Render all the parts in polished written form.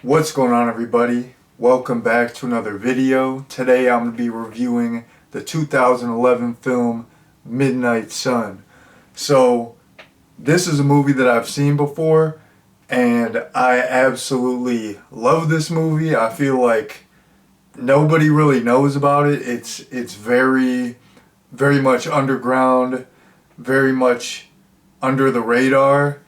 What's going on, everybody? Welcome back to another video. Today I'm going to be reviewing the 2011 film Midnight Sun. So this is a movie that I've seen before and I absolutely love this movie. I feel like nobody really knows about it. It's very much underground, very much under the radar,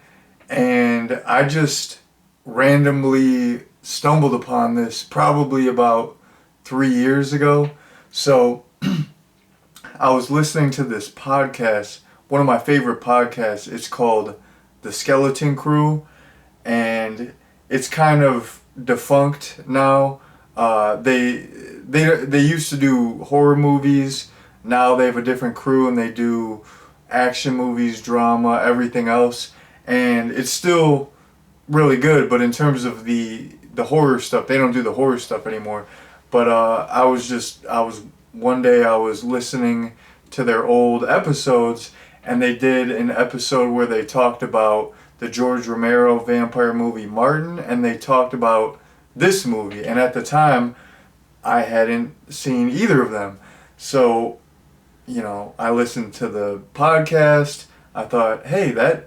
and I just randomly stumbled upon this probably about 3 years ago. So I was listening to this podcast, one of my favorite podcasts. It's called The Skeleton Crew, and it's kind of defunct now. They used to do horror movies. Now they have a different crew and they do action movies, drama, everything else, and it's still really good. But in terms of the horror stuff, they don't do the horror stuff anymore. But one day I was listening to their old episodes, and they did an episode where they talked about the George Romero vampire movie Martin, and they talked about this movie. And at the time, I hadn't seen either of them. So, I listened to the podcast. I thought, hey, that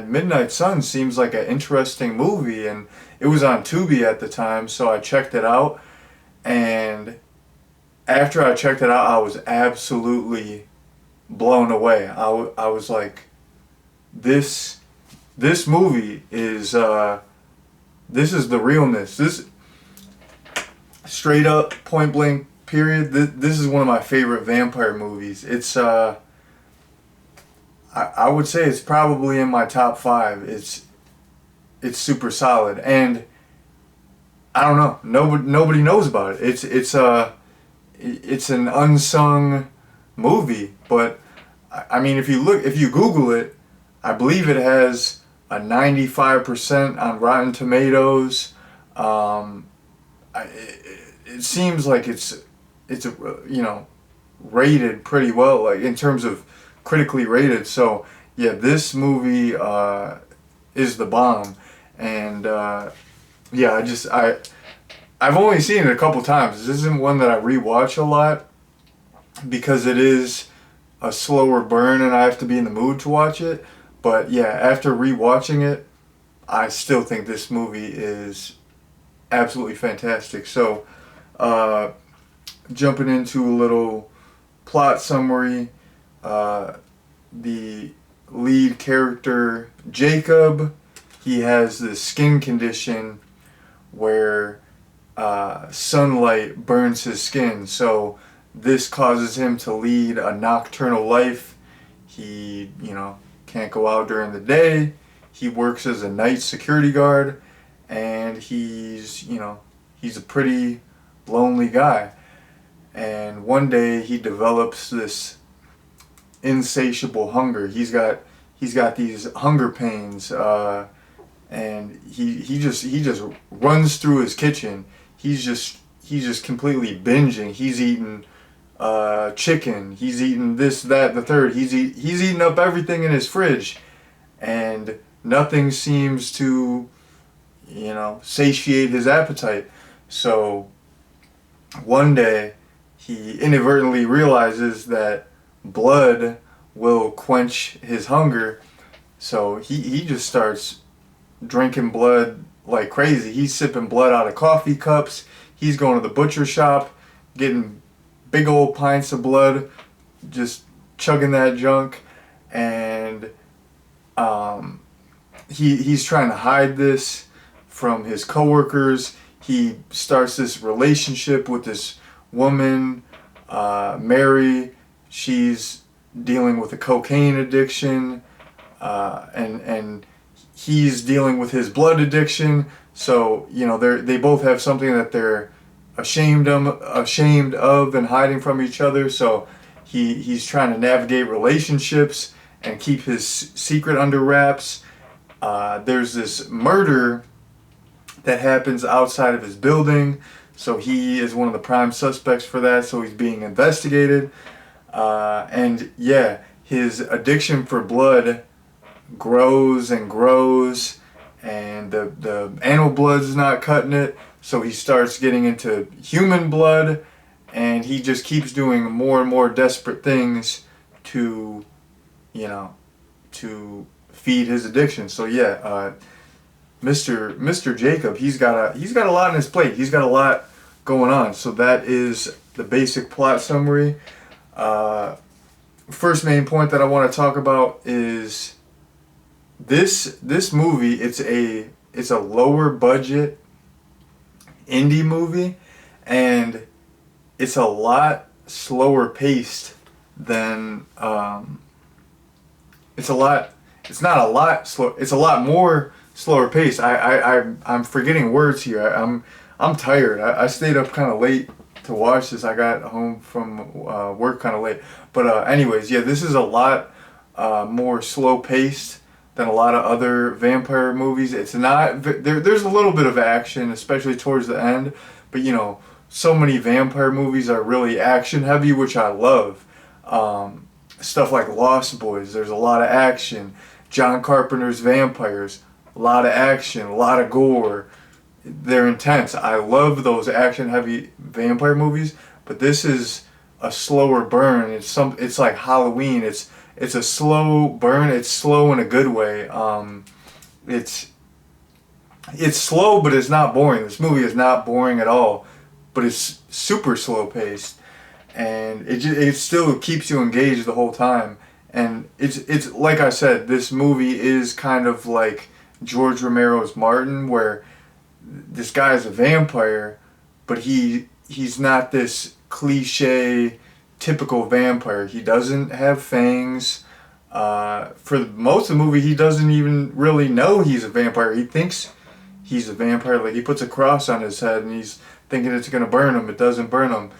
Midnight Sun seems like an interesting movie, and it was on Tubi at the time, so I checked it out. And after I checked it out, I was absolutely blown away. I was like, this movie is this is the realness. This straight up, point blank, period. This is one of my favorite vampire movies. It's I would say it's probably in my top 5. It's super solid, and I don't know. Nobody knows about it. It's an unsung movie, but I mean, if you Google it, I believe it has a 95% on Rotten Tomatoes. It seems like it's rated pretty well, like in terms of critically rated. So yeah, this movie is the bomb, and I've only seen it a couple times. This isn't one that I rewatch a lot because it is a slower burn and I have to be in the mood to watch it. But yeah, after rewatching it, I still think this movie is absolutely fantastic. So jumping into a little plot summary, the lead character, Jacob, he has this skin condition where sunlight burns his skin. So this causes him to lead a nocturnal life. He, can't go out during the day. He works as a night security guard, and he's a pretty lonely guy. And one day he develops this insatiable hunger. He's got these hunger pains, and he just runs through his kitchen. He's just completely binging. He's eating chicken. He's eating this, that, the third. He's eating up everything in his fridge, and nothing seems to satiate his appetite. So one day he inadvertently realizes that blood will quench his hunger, so he just starts drinking blood like crazy. He's sipping blood out of coffee cups. He's going to the butcher shop, getting big old pints of blood, just chugging that junk, and he's trying to hide this from his coworkers. He starts this relationship with this woman, Mary. She's dealing with a cocaine addiction, and he's dealing with his blood addiction. So they both have something that they're ashamed of and hiding from each other. So he's trying to navigate relationships and keep his secret under wraps. There's this murder that happens outside of his building, so he is one of the prime suspects for that. So he's being investigated, and yeah, his addiction for blood grows and grows, and the animal blood's not cutting it, so he starts getting into human blood, and he just keeps doing more and more desperate things to, you know, to feed his addiction. So yeah, Mr. Jacob, he's got a lot on his plate. He's got a lot going on. So that is the basic plot summary. First main point that I want to talk about is this movie. It's a lower budget indie movie, and it's a lot slower paced than it's not a lot slow. It's a lot more slower paced. I'm forgetting words here. I'm tired. I stayed up kind of late to watch this. I got home from work kind of late. But anyways, yeah, this is a lot more slow paced than a lot of other vampire movies. It's not there's a little bit of action, especially towards the end, but you know, so many vampire movies are really action heavy, which I love. Stuff like Lost Boys, there's a lot of action. John Carpenter's Vampires, a lot of action, a lot of gore. They're intense. I love those action heavy vampire movies, but this is a slower burn. It's like Halloween. It's a slow burn. It's slow in a good way. It's slow, but it's not boring. This movie is not boring at all, but it's super slow paced, and it still keeps you engaged the whole time. And it's like I said, this movie is kind of like George Romero's Martin, where this guy is a vampire, but he's not this cliche typical vampire. He doesn't have fangs. For most of the movie, he doesn't even really know he's a vampire. He thinks he's a vampire. Like, he puts a cross on his head and he's thinking it's gonna burn him. It doesn't burn him.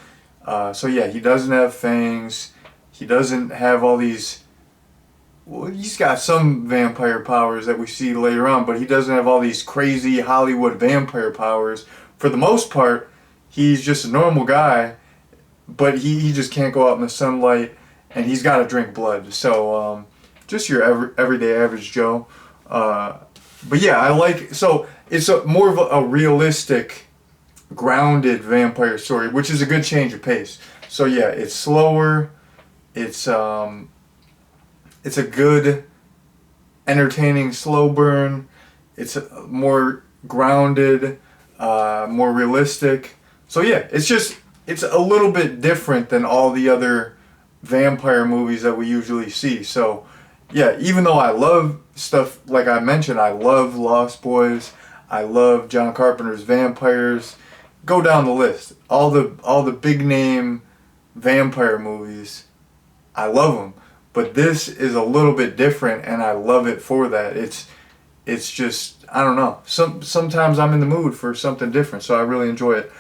So yeah, he doesn't have fangs. He doesn't have all these. Well, he's got some vampire powers that we see later on, but he doesn't have all these crazy Hollywood vampire powers. For the most part, he's just a normal guy, but he just can't go out in the sunlight, and he's got to drink blood. So just your everyday average Joe. But yeah, so it's more of a realistic, grounded vampire story, which is a good change of pace. So yeah, it's slower. It's a good, entertaining slow burn. It's more grounded, more realistic. So yeah, it's a little bit different than all the other vampire movies that we usually see. So yeah, even though I love stuff, like I mentioned, I love Lost Boys, I love John Carpenter's Vampires. Go down the list. All the big name vampire movies, I love them. But this is a little bit different, and I love it for that. It's just, I don't know. Sometimes I'm in the mood for something different, so I really enjoy it.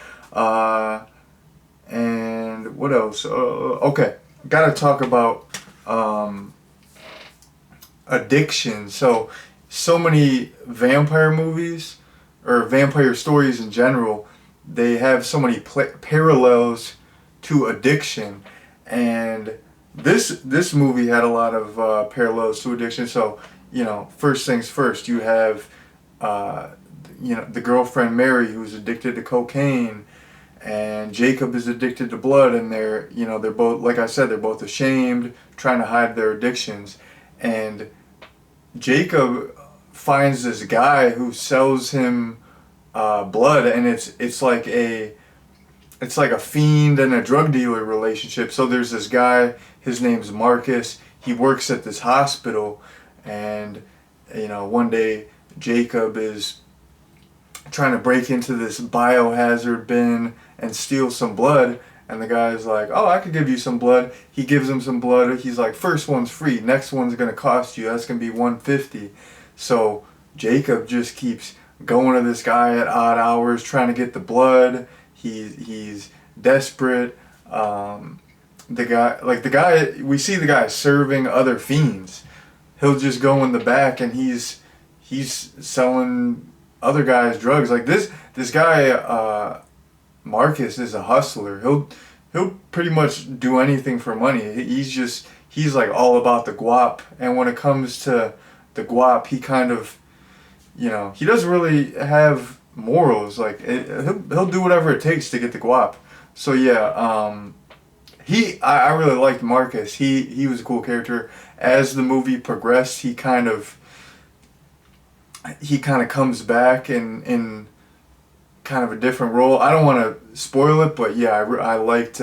And what else? Okay, gotta talk about addiction. So many vampire movies, or vampire stories in general, they have so many parallels to addiction, and this movie had a lot of parallels to addiction. So, you know, first things first, you have the girlfriend Mary, who's addicted to cocaine, and Jacob is addicted to blood, and they're both, like I said, they're both ashamed, trying to hide their addictions. And Jacob finds this guy who sells him blood, and it's like a fiend and a drug dealer relationship. So there's this guy, his name's Marcus. He works at this hospital, and one day Jacob is trying to break into this biohazard bin and steal some blood, and the guy's like, "Oh, I could give you some blood." He gives him some blood. He's like, "First one's free, next one's gonna cost you. That's gonna be $150." So Jacob just keeps going to this guy at odd hours trying to get the blood. He's desperate. The guy, we see the guy serving other fiends. He'll just go in the back and he's selling other guys drugs. Like this guy, Marcus, is a hustler. He'll pretty much do anything for money. He's like all about the guap. And when it comes to the guap, he kind of, he doesn't really have morals. Like he'll do whatever it takes to get the guap. So yeah, I really liked Marcus. He was a cool character. As the movie progressed, he kind of comes back in kind of a different role. I don't want to spoil it, but yeah, I liked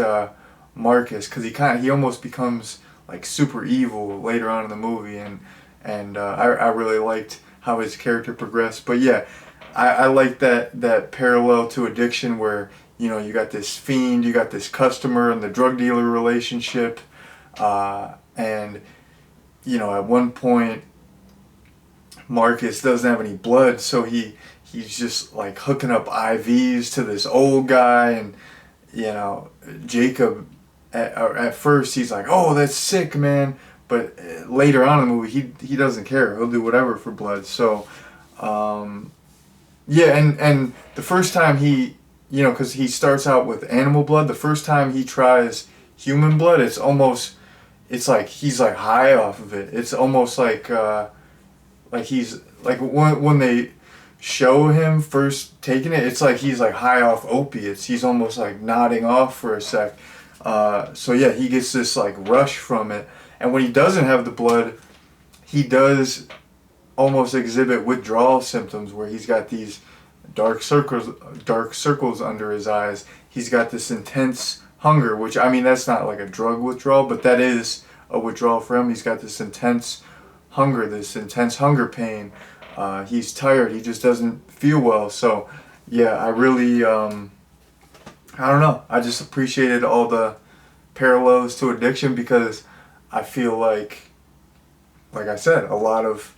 Marcus because he almost becomes like super evil later on in the movie, and I really liked how his character progressed. But yeah, I like that parallel to addiction where you got this fiend, you got this customer, and the drug dealer relationship, and at one point Marcus doesn't have any blood, so he's just like hooking up IVs to this old guy, and Jacob at first he's like, "Oh, that's sick, man," but later on in the movie he doesn't care. He'll do whatever for blood. So yeah, and the first time because he starts out with animal blood, the first time he tries human blood, it's like he's like high off of it. It's almost like he's like when they show him first taking it, it's like he's like high off opiates. He's almost like nodding off for a sec. So yeah, he gets this like rush from it, and when he doesn't have the blood, he does almost exhibit withdrawal symptoms where he's got these dark circles under his eyes. He's got this intense hunger, which I mean that's not like a drug withdrawal, but that is a withdrawal for him. He's got this intense hunger pain. He's tired. He just doesn't feel well. So yeah, I really I don't know. I just appreciated all the parallels to addiction because I feel like I said, a lot of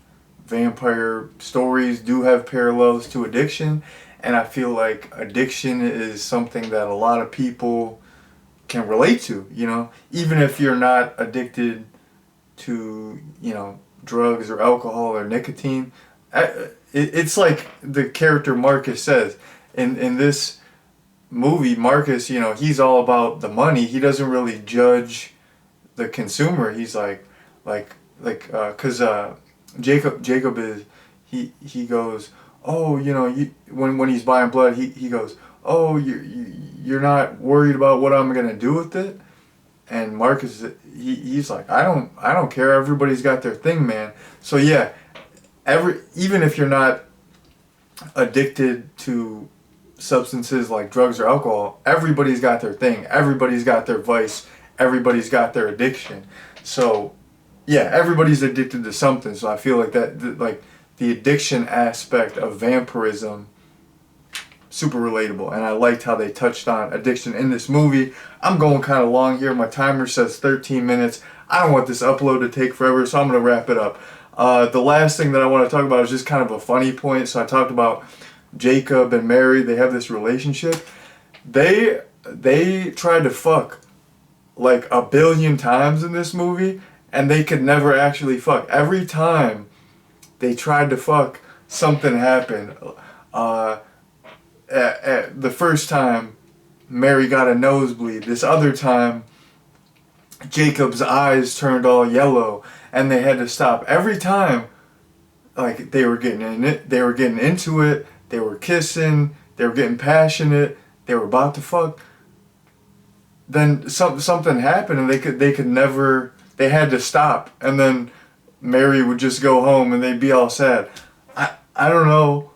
vampire stories do have parallels to addiction, and I feel like addiction is something that a lot of people can relate to, even if you're not addicted to, drugs or alcohol or nicotine. It's like the character Marcus says. In this movie, Marcus, he's all about the money. He doesn't really judge the consumer. He's because Jacob is, he goes, oh, when he's buying blood, he goes, oh, you're not worried about what I'm gonna do with it? And Marcus, he's like, I don't care. Everybody's got their thing, man. So yeah, even if you're not addicted to substances like drugs or alcohol, everybody's got their thing. Everybody's got their vice. Everybody's got their addiction. So yeah, everybody's addicted to something. So I feel like like the addiction aspect of vampirism, super relatable, and I liked how they touched on addiction in this movie. I'm going kind of long here. My timer says 13 minutes. I don't want this upload to take forever, so I'm going to wrap it up. The last thing that I want to talk about is just kind of a funny point. So I talked about Jacob and Mary. They have this relationship. They tried to fuck like a billion times in this movie, and they could never actually fuck. Every time they tried to fuck, something happened. The first time, Mary got a nosebleed. This other time, Jacob's eyes turned all yellow, and they had to stop. Every time, like they were getting in it, they were getting into it, they were kissing, they were getting passionate, they were about to fuck. Then something happened, and they could never. They had to stop, and then Mary would just go home, and they'd be all sad. I don't know.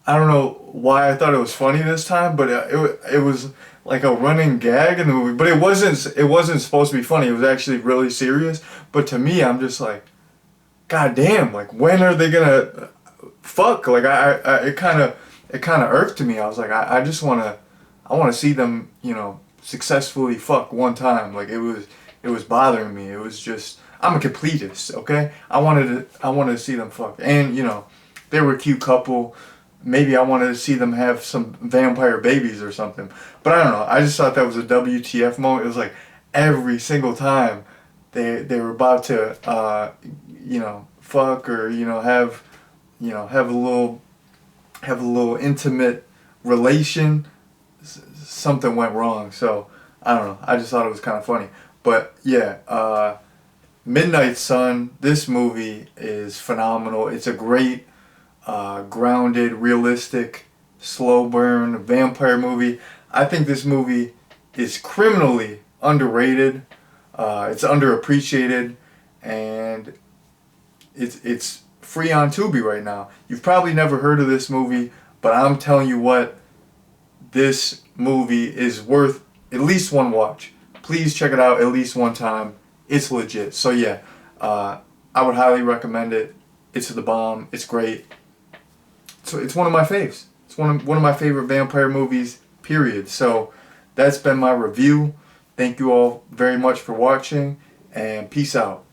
I don't know why I thought it was funny this time, but it was like a running gag in the movie. But it wasn't supposed to be funny. It was actually really serious. But to me, I'm just like, God damn! Like, when are they gonna fuck? Like, it kind of irked me. I was like, I just wanna see them, successfully fuck one time. Like, it was bothering me. It was just, I'm a completist, okay? I wanted to see them fuck, and they were a cute couple. Maybe I wanted to see them have some vampire babies or something. But I don't know. I just thought that was a WTF moment. It was like every single time they were about to fuck or have a little intimate relation, something went wrong. So I don't know. I just thought it was kind of funny. But yeah, Midnight Sun, this movie is phenomenal. It's a great grounded, realistic, slow burn vampire movie. I think this movie is criminally underrated. It's underappreciated, and it's free on Tubi right now. You've probably never heard of this movie, but I'm telling you what, this movie is worth at least one watch. Please check it out at least one time. It's legit. So yeah, I would highly recommend it. It's the bomb. It's great. So it's one of my faves. It's one of my favorite vampire movies, period. So that's been my review. Thank you all very much for watching, and peace out.